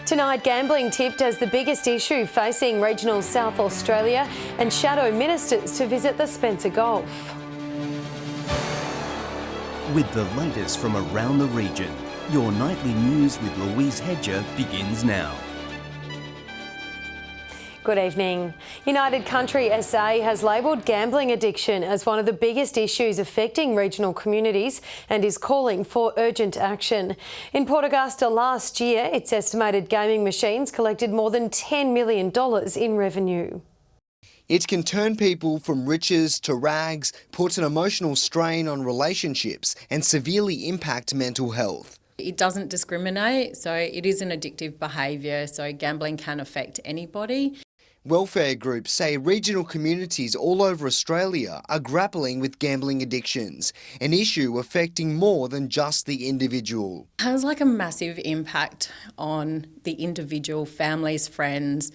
Tonight, gambling tipped as the biggest issue facing regional South Australia and shadow ministers to visit the Spencer Gulf. With the latest from around the region, your nightly news with Louise Hedger begins now. Good evening. United Country SA has labelled gambling addiction as one of the biggest issues affecting regional communities and is calling for urgent action. In Port Augusta last year, its estimated gaming machines collected more than $10 million in revenue. It can turn people from riches to rags, put an emotional strain on relationships and severely impact mental health. It doesn't discriminate, so it is an addictive behaviour, so gambling can affect anybody. Welfare groups say regional communities all over Australia are grappling with gambling addictions, an issue affecting more than just the individual. It has a massive impact on the individual, families, friends,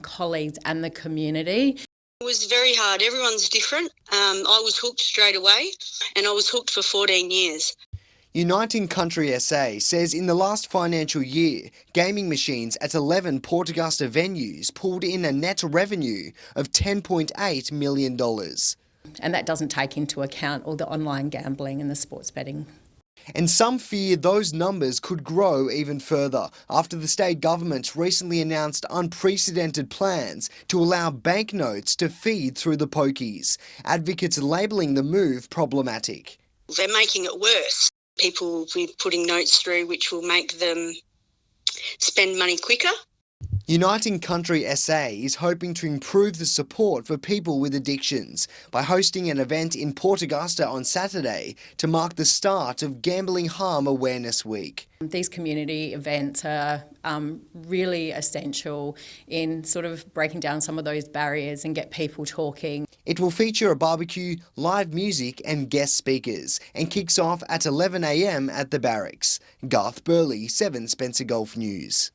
colleagues and the community. It was very hard. Everyone's different. I was hooked straight away and I was hooked for 14 years. Uniting Country SA says in the last financial year, gaming machines at 11 Port Augusta venues pulled in a net revenue of $10.8 million. And that doesn't take into account all the online gambling and the sports betting. And some fear those numbers could grow even further after the state government recently announced unprecedented plans to allow banknotes to feed through the pokies. Advocates labelling the move problematic. They're making it worse. People will be putting notes through which will make them spend money quicker. Uniting Country SA is hoping to improve the support for people with addictions by hosting an event in Port Augusta on Saturday to mark the start of Gambling Harm Awareness Week. These community events are really essential in sort of breaking down some of those barriers and get people talking. It will feature a barbecue, live music and guest speakers and kicks off at 11 a.m. at the Barracks. Garth Burley, 7 Spencer Gulf News.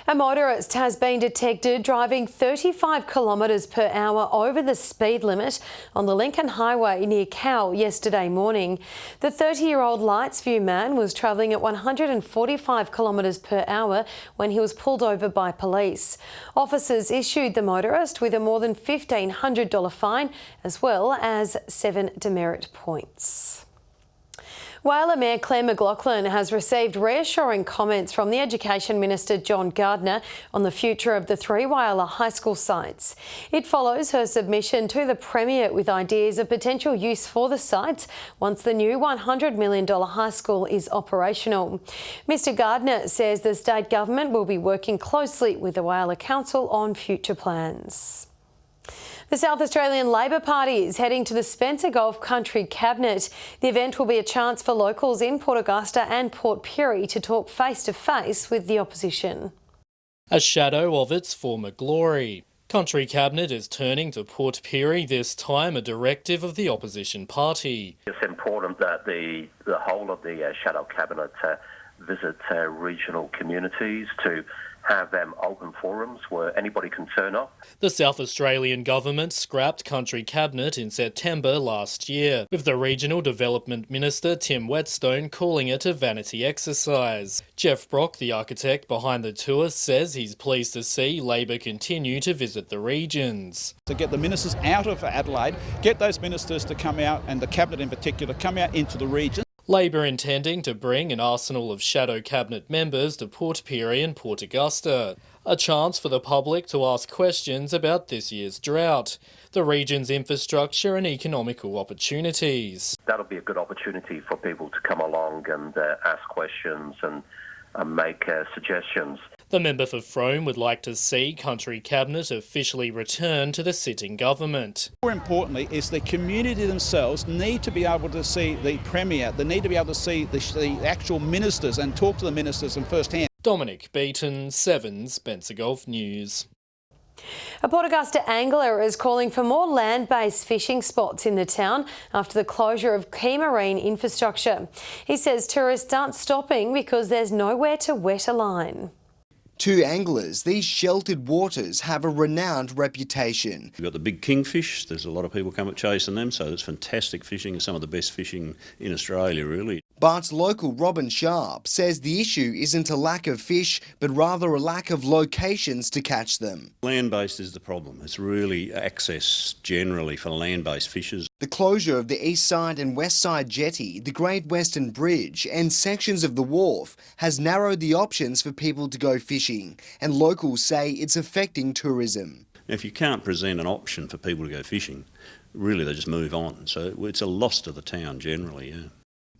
A motorist has been detected driving 35 kilometres per hour over the speed limit on the Lincoln Highway near Cowell yesterday morning. The 30-year-old Lightsview man was travelling at 145 kilometres per hour when he was pulled over by police. Officers issued the motorist with a more than $1,500 fine as well as 7 demerit points. Whyalla Mayor Claire McLaughlin has received reassuring comments from the Education Minister John Gardner on the future of the 3 Whyalla high school sites. It follows her submission to the Premier with ideas of potential use for the sites once the new $100 million high school is operational. Mr Gardner says the state government will be working closely with the Whyalla Council on future plans. The South Australian Labor Party is heading to the Spencer Gulf Country Cabinet. The event will be a chance for locals in Port Augusta and Port Pirie to talk face-to-face with the opposition. A shadow of its former glory. Country Cabinet is turning to Port Pirie, this time a directive of the opposition party. It's important that the whole of the shadow cabinet visit regional communities to have them open forums where anybody can turn up. The South Australian government scrapped Country Cabinet in September last year, with the Regional Development Minister Tim Whetstone calling it a vanity exercise. Jeff Brock, the architect behind the tour, says he's pleased to see Labor continue to visit the regions. To get the ministers out of Adelaide, get those ministers to come out, and the Cabinet in particular, come out into the region. Labor intending to bring an arsenal of shadow cabinet members to Port Pirie and Port Augusta. A chance for the public to ask questions about this year's drought, the region's infrastructure and economical opportunities. That'll be a good opportunity for people to come along and ask questions and make suggestions. The member for Frome would like to see Country Cabinet officially return to the sitting government. More importantly is the community themselves need to be able to see the Premier, they need to be able to see the actual ministers and talk to the ministers and firsthand. Dominic Beaton, 7 Spencer Gulf News. A Port Augusta angler is calling for more land-based fishing spots in the town after the closure of key marine infrastructure. He says tourists aren't stopping because there's nowhere to wet a line. To anglers, these sheltered waters have a renowned reputation. We've got the big kingfish. There's a lot of people come chasing them, so it's fantastic fishing. It's some of the best fishing in Australia, really. But local Robin Sharp says the issue isn't a lack of fish, but rather a lack of locations to catch them. Land-based is the problem. It's really access generally for land-based fishers. The closure of the east side and west side jetty, the Great Western Bridge and sections of the wharf has narrowed the options for people to go fishing, and locals say it's affecting tourism. If you can't present an option for people to go fishing, really they just move on. So it's a loss to the town generally, yeah.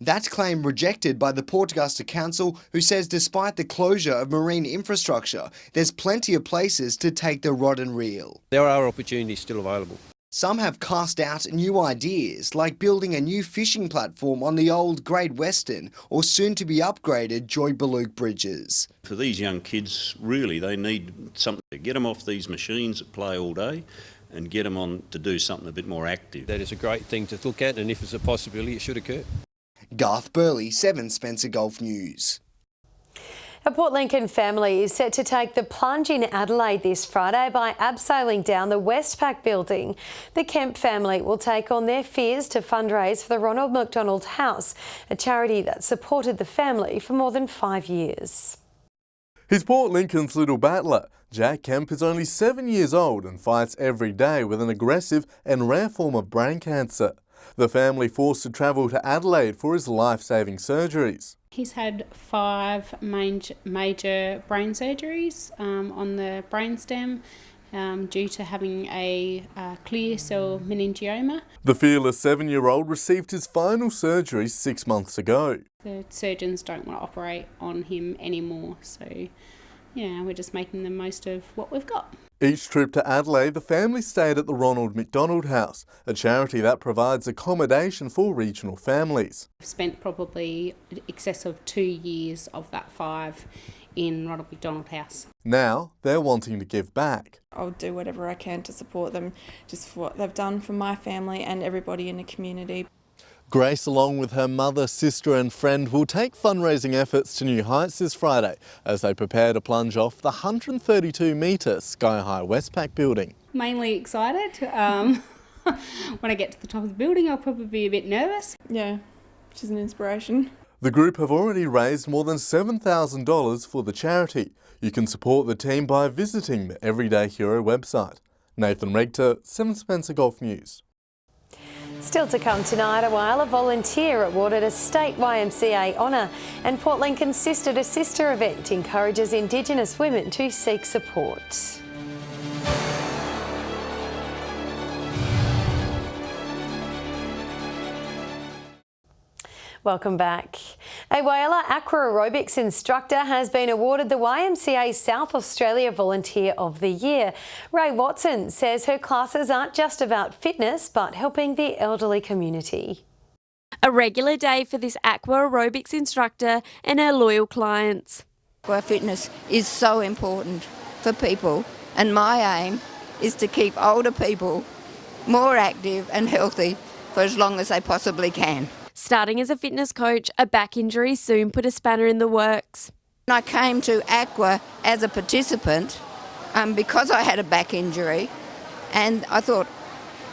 That claim rejected by the Port Augusta Council, who says despite the closure of marine infrastructure, there's plenty of places to take the rod and reel. There are opportunities still available. Some have cast out new ideas, like building a new fishing platform on the old Great Western or soon-to-be upgraded Joy Baluke bridges. For these young kids, really, they need something to get them off these machines that play all day and get them on to do something a bit more active. That is a great thing to look at, and if it's a possibility, it should occur. Garth Burley, 7 Spencer Golf News. A Port Lincoln family is set to take the plunge in Adelaide this Friday by abseiling down the Westpac building. The Kemp family will take on their fears to fundraise for the Ronald McDonald House, a charity that supported the family for more than 5 years. He's Port Lincoln's little battler. Jack Kemp is only 7 years old and fights every day with an aggressive and rare form of brain cancer. The family forced to travel to Adelaide for his life-saving surgeries. He's had 5 major brain surgeries on the brainstem due to having a clear cell meningioma. The fearless 7-year-old received his final surgery 6 months ago. The surgeons don't want to operate on him anymore, so yeah, we're just making the most of what we've got. Each trip to Adelaide, the family stayed at the Ronald McDonald House, a charity that provides accommodation for regional families. I've spent probably in excess of 2 years of that 5 in Ronald McDonald House. Now they're wanting to give back. I'll do whatever I can to support them, just for what they've done for my family and everybody in the community. Grace, along with her mother, sister and friend, will take fundraising efforts to new heights this Friday as they prepare to plunge off the 132-metre sky-high Westpac building. Mainly excited. When I get to the top of the building, I'll probably be a bit nervous. Yeah, which is an inspiration. The group have already raised more than $7,000 for the charity. You can support the team by visiting the Everyday Hero website. Nathan Rector, 7 Spencer Golf News. Still to come tonight, a Whyalla volunteer awarded a state YMCA honour, and Port Lincoln's Sister to Sister event encourages Indigenous women to seek support. Welcome back. A Whyalla aqua aerobics instructor has been awarded the YMCA South Australia Volunteer of the Year. Ray Watson says her classes aren't just about fitness, but helping the elderly community. A regular day for this aqua aerobics instructor and her loyal clients. Aqua fitness is so important for people, and my aim is to keep older people more active and healthy for as long as they possibly can. Starting as a fitness coach, a back injury soon put a spanner in the works. I came to Aqua as a participant because I had a back injury, and I thought,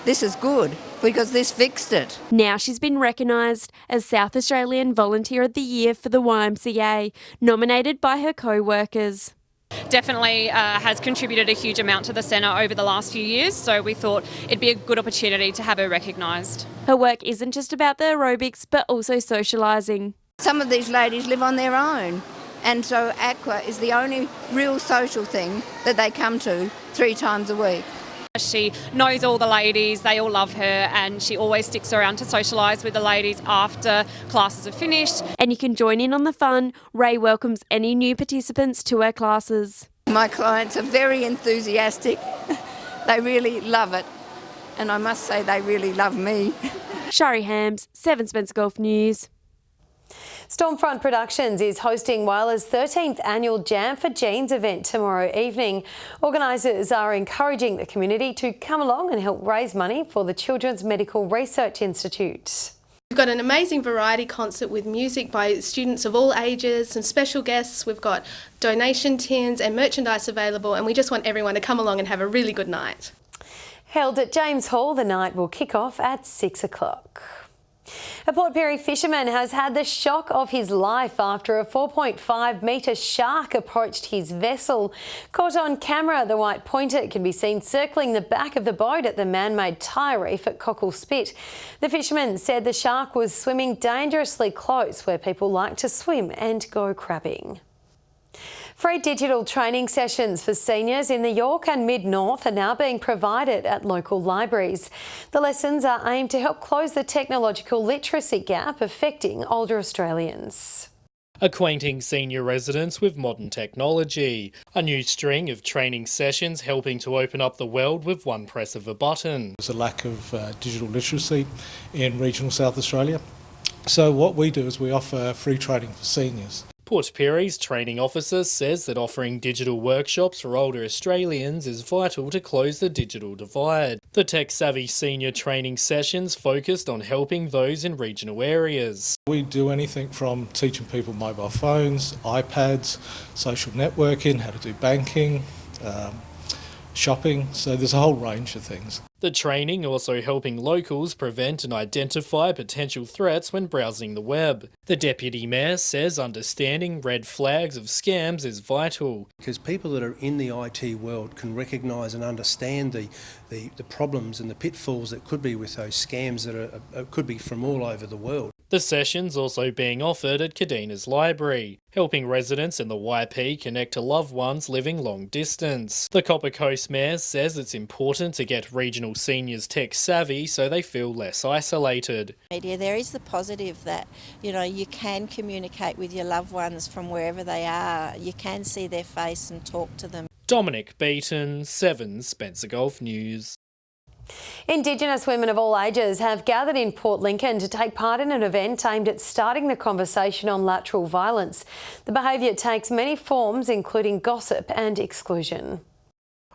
this is good because this fixed it. Now she's been recognised as South Australian Volunteer of the Year for the YMCA, nominated by her co-workers. Definitely has contributed a huge amount to the centre over the last few years, so we thought it'd be a good opportunity to have her recognised. Her work isn't just about the aerobics but also socialising. Some of these ladies live on their own, and so Aqua is the only real social thing that they come to 3 times a week. She knows all the ladies, they all love her, and she always sticks around to socialise with the ladies after classes are finished. And you can join in on the fun. Ray welcomes any new participants to her classes. My clients are very enthusiastic. They really love it. And I must say they really love me. Shari Hams, 7 Spencer Golf News. Stormfront Productions is hosting Whylla's 13th annual Jam for Jeans event tomorrow evening. Organisers are encouraging the community to come along and help raise money for the Children's Medical Research Institute. We've got an amazing variety concert with music by students of all ages, some special guests. We've got donation tins and merchandise available, and we just want everyone to come along and have a really good night. Held at James Hall, the night will kick off at 6 o'clock. A Port Pirie fisherman has had the shock of his life after a 4.5-metre shark approached his vessel. Caught on camera, the white pointer can be seen circling the back of the boat at the man-made tyre reef at Cockle Spit. The fisherman said the shark was swimming dangerously close where people like to swim and go crabbing. Free digital training sessions for seniors in the York and Mid-North are now being provided at local libraries. The lessons are aimed to help close the technological literacy gap affecting older Australians. Acquainting senior residents with modern technology. A new string of training sessions helping to open up the world with one press of a button. There's a lack of digital literacy in regional South Australia. So what we do is we offer free training for seniors. Port Pirie's training officer says that offering digital workshops for older Australians is vital to close the digital divide. The tech-savvy senior training sessions focused on helping those in regional areas. We do anything from teaching people mobile phones, iPads, social networking, how to do banking, shopping, so there's a whole range of things. The training also helping locals prevent and identify potential threats when browsing the web. The Deputy Mayor says understanding red flags of scams is vital. Because people that are in the IT world can recognise and understand the problems and the pitfalls that could be with those scams that could be from all over the world. The session's also being offered at Kadeena's Library, helping residents in the YP connect to loved ones living long distance. The Copper Coast Mayor says it's important to get regional seniors tech savvy so they feel less isolated. Media, there is the positive that, you can communicate with your loved ones from wherever they are. You can see their face and talk to them. Dominic Beaton, 7 Spencer Gulf News. Indigenous women of all ages have gathered in Port Lincoln to take part in an event aimed at starting the conversation on lateral violence. The behaviour takes many forms, including gossip and exclusion.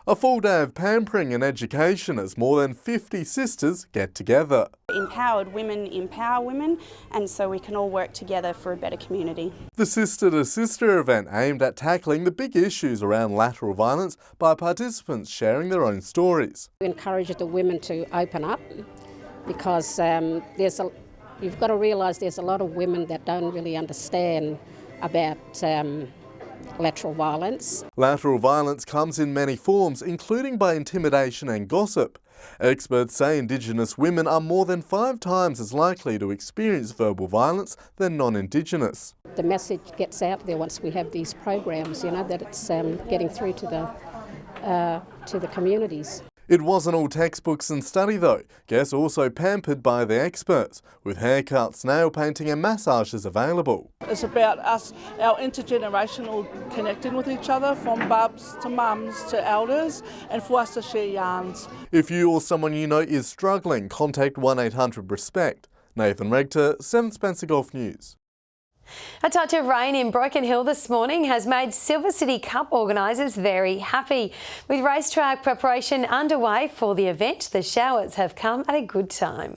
A full day of pampering and education as more than 50 sisters get together. Empowered women empower women, and so we can all work together for a better community. The Sister to Sister event aimed at tackling the big issues around lateral violence by participants sharing their own stories. We encourage the women to open up because you've got to realise there's a lot of women that don't really understand about lateral violence. Lateral violence comes in many forms, including by intimidation and gossip. Experts say Indigenous women are more than 5 times as likely to experience verbal violence than non-Indigenous. The message gets out there once we have these programs, that it's getting through to the communities. It wasn't all textbooks and study though. Guests also pampered by the experts, with haircuts, nail painting and massages available. It's about us, our intergenerational connecting with each other, from bubs to mums to elders, and for us to share yarns. If you or someone you know is struggling, contact 1800-RESPECT. Nathan Regter, 7 Spencer Gulf News. A touch of rain in Broken Hill this morning has made Silver City Cup organisers very happy. With racetrack preparation underway for the event, the showers have come at a good time.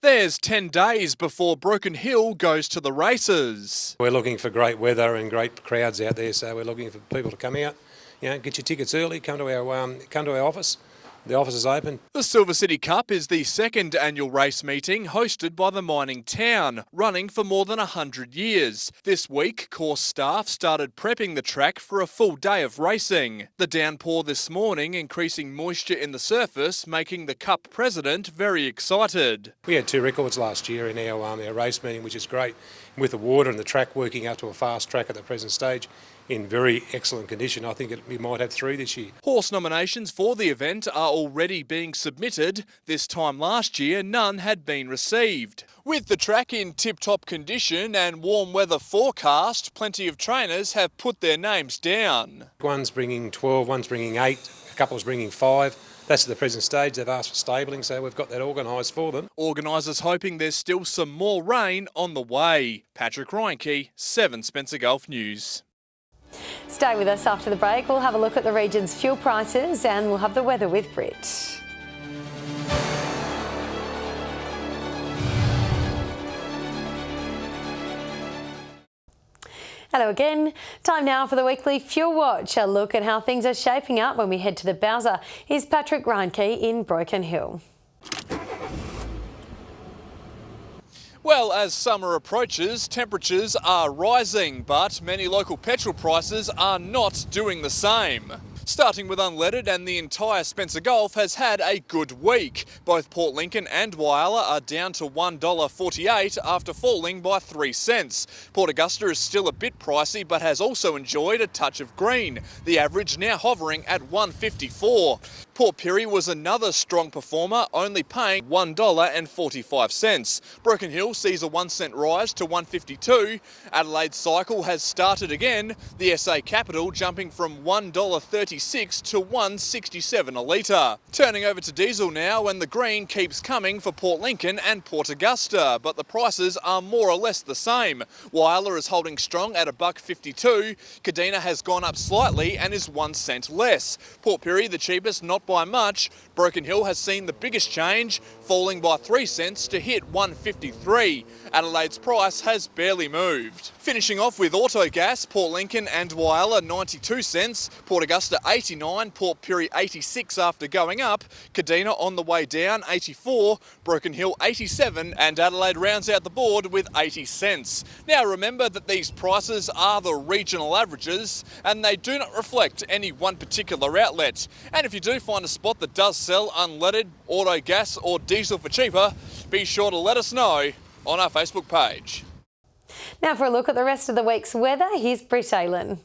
There's 10 days before Broken Hill goes to the races. We're looking for great weather and great crowds out there, so we're looking for people to come out. Get your tickets early, come to our office. The office is open. The Silver City Cup is the second annual race meeting hosted by the mining town, running for more than 100 years. This week, course staff started prepping the track for a full day of racing. The downpour this morning increasing moisture in the surface, making the Cup president very excited. We had 2 records last year in our race meeting, which is great, with the water and the track working up to a fast track at the present stage. In very excellent condition. I think we might have 3 this year. Horse nominations for the event are already being submitted. This time last year, none had been received. With the track in tip-top condition and warm weather forecast, plenty of trainers have put their names down. One's bringing 12, one's bringing 8, a couple's bringing 5. That's at the present stage. They've asked for stabling, so we've got that organised for them. Organisers hoping there's still some more rain on the way. Patrick Reinke, 7 Spencer Gulf News. Stay with us after the break. We'll have a look at the region's fuel prices and we'll have the weather with Britt. Hello again. Time now for the weekly Fuel Watch. A look at how things are shaping up when we head to the Bowser. Here's Patrick Reinke in Broken Hill. Well, as summer approaches, temperatures are rising, but many local petrol prices are not doing the same. Starting with unleaded, and the entire Spencer Gulf has had a good week. Both Port Lincoln and Whyalla are down to $1.48 after falling by 3 cents. Port Augusta is still a bit pricey but has also enjoyed a touch of green, the average now hovering at $1.54. Port Pirie was another strong performer, only paying $1.45. Broken Hill sees a 1 cent rise to $1.52. Adelaide's cycle has started again, the SA capital jumping from $1.36 to $1.67 a litre. Turning over to diesel now, and the green keeps coming for Port Lincoln and Port Augusta, but the prices are more or less the same. Whyalla is holding strong at $1.52. Kadina has gone up slightly and is 1 cent less. Port Pirie, the cheapest, not by much. Broken Hill has seen the biggest change, falling by 3 cents to hit $1.53. Adelaide's price has barely moved. Finishing off with Autogas, Port Lincoln and Whyalla 92 cents, Port Augusta 89, Port Pirie 86 after going up, Kadina on the way down 84, Broken Hill 87, and Adelaide rounds out the board with 80 cents. Now remember that these prices are the regional averages and they do not reflect any one particular outlet. And if you do find a spot that does sell unleaded, auto gas or diesel for cheaper, be sure to let us know on our Facebook page. Now for a look at the rest of the week's weather, here's Britt Aylen.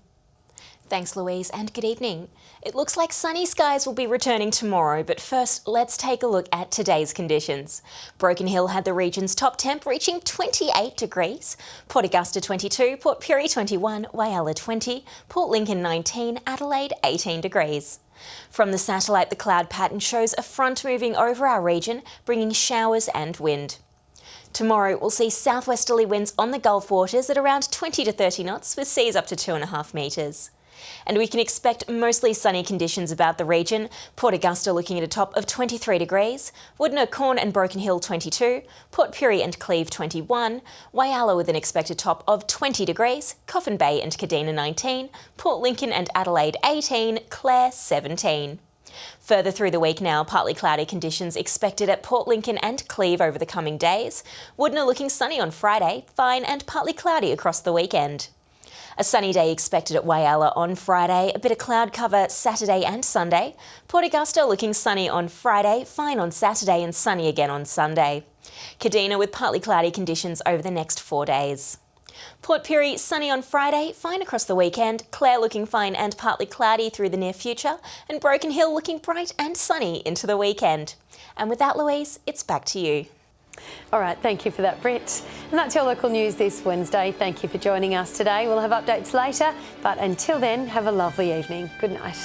Thanks, Louise, and good evening. It looks like sunny skies will be returning tomorrow, but first, let's take a look at today's conditions. Broken Hill had the region's top temp reaching 28 degrees, Port Augusta 22, Port Pirie 21, Whyalla 20, Port Lincoln 19, Adelaide 18 degrees. From the satellite, the cloud pattern shows a front moving over our region, bringing showers and wind. Tomorrow, we'll see southwesterly winds on the Gulf waters at around 20 to 30 knots, with seas up to 2.5 metres. And we can expect mostly sunny conditions about the region. Port Augusta looking at a top of 23 degrees, Woodner, Corn and Broken Hill 22, Port Pirie and Cleve 21, Whyalla with an expected top of 20 degrees, Coffin Bay and Kadina 19, Port Lincoln and Adelaide 18, Clare 17. Further through the week now, partly cloudy conditions expected at Port Lincoln and Cleve over the coming days. Woodner looking sunny on Friday, fine and partly cloudy across the weekend. A sunny day expected at Whyalla on Friday, a bit of cloud cover Saturday and Sunday. Port Augusta looking sunny on Friday, fine on Saturday and sunny again on Sunday. Kadina with partly cloudy conditions over the next 4 days. Port Pirie sunny on Friday, fine across the weekend, Clare looking fine and partly cloudy through the near future, and Broken Hill looking bright and sunny into the weekend. And with that, Louise, it's back to you. All right, thank you for that, Britt. And that's your local news this Wednesday. Thank you for joining us today. We'll have updates later, but until then, have a lovely evening. Good night.